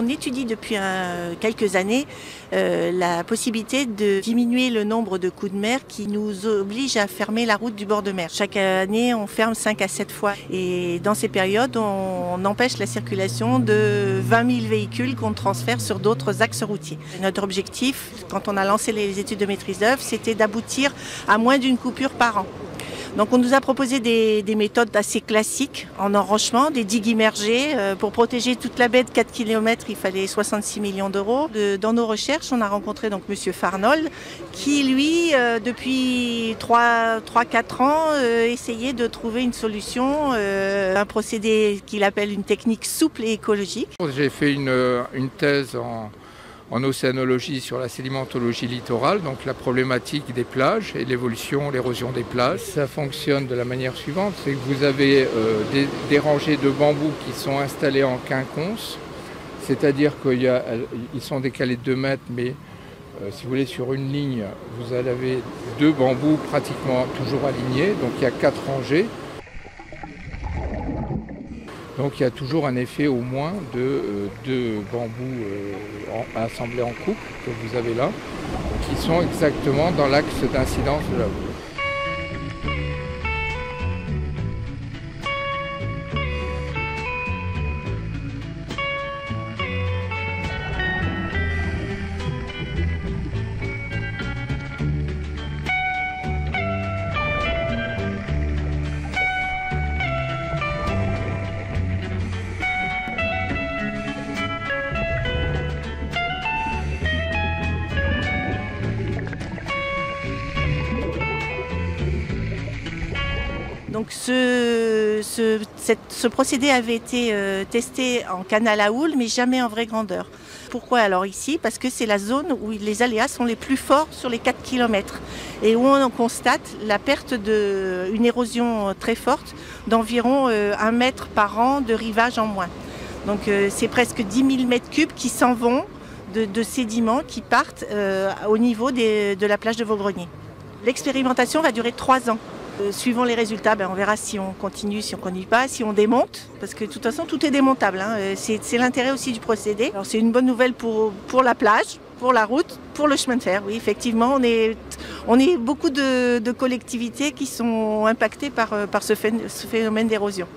On étudie depuis quelques années la possibilité de diminuer le nombre de coups de mer qui nous oblige à fermer la route du bord de mer. Chaque année, on ferme 5 à 7 fois. Et dans ces périodes, on empêche la circulation de 20 000 véhicules qu'on transfère sur d'autres axes routiers. Notre objectif, quand on a lancé les études de maîtrise d'œuvre, c'était d'aboutir à moins d'une coupure par an. Donc on nous a proposé des méthodes assez classiques en enrochement, des digues immergées. Pour protéger toute la baie de 4 km, il fallait 66 millions d'euros. Dans nos recherches, on a rencontré donc Monsieur Farnol qui, lui, depuis 3-4 ans, essayait de trouver une solution, un procédé qu'il appelle une technique souple et écologique. J'ai fait une thèse en océanologie sur la sédimentologie littorale, donc la problématique des plages et l'évolution, l'érosion des plages. Ça fonctionne de la manière suivante, c'est que vous avez des rangées de bambous qui sont installées en quinconce, c'est-à-dire qu'ils sont décalés de 2 mètres, mais si vous voulez, sur une ligne, vous avez 2 bambous pratiquement toujours alignés, donc il y a 4 rangées. Donc il y a toujours un effet au moins de bambous assemblés en couple que vous avez là, qui sont exactement dans l'axe d'incidence de la houle. Donc ce procédé avait été testé en canal à houle, mais jamais en vraie grandeur. Pourquoi alors ici? Parce que c'est la zone où les aléas sont les plus forts sur les 4 km et où on constate la perte d'une érosion très forte d'environ 1 mètre par an de rivage en moins. Donc c'est presque 10 000 mètres cubes qui s'en vont de sédiments qui partent au niveau de la plage de Vaugreney. L'expérimentation va durer 3 ans. Suivant les résultats, on verra si on continue, si on ne continue pas, si on démonte, parce que de toute façon tout est démontable. C'est l'intérêt aussi du procédé. Alors c'est une bonne nouvelle pour la plage, pour la route, pour le chemin de fer. Oui, effectivement, on est beaucoup de collectivités qui sont impactées par ce phénomène d'érosion.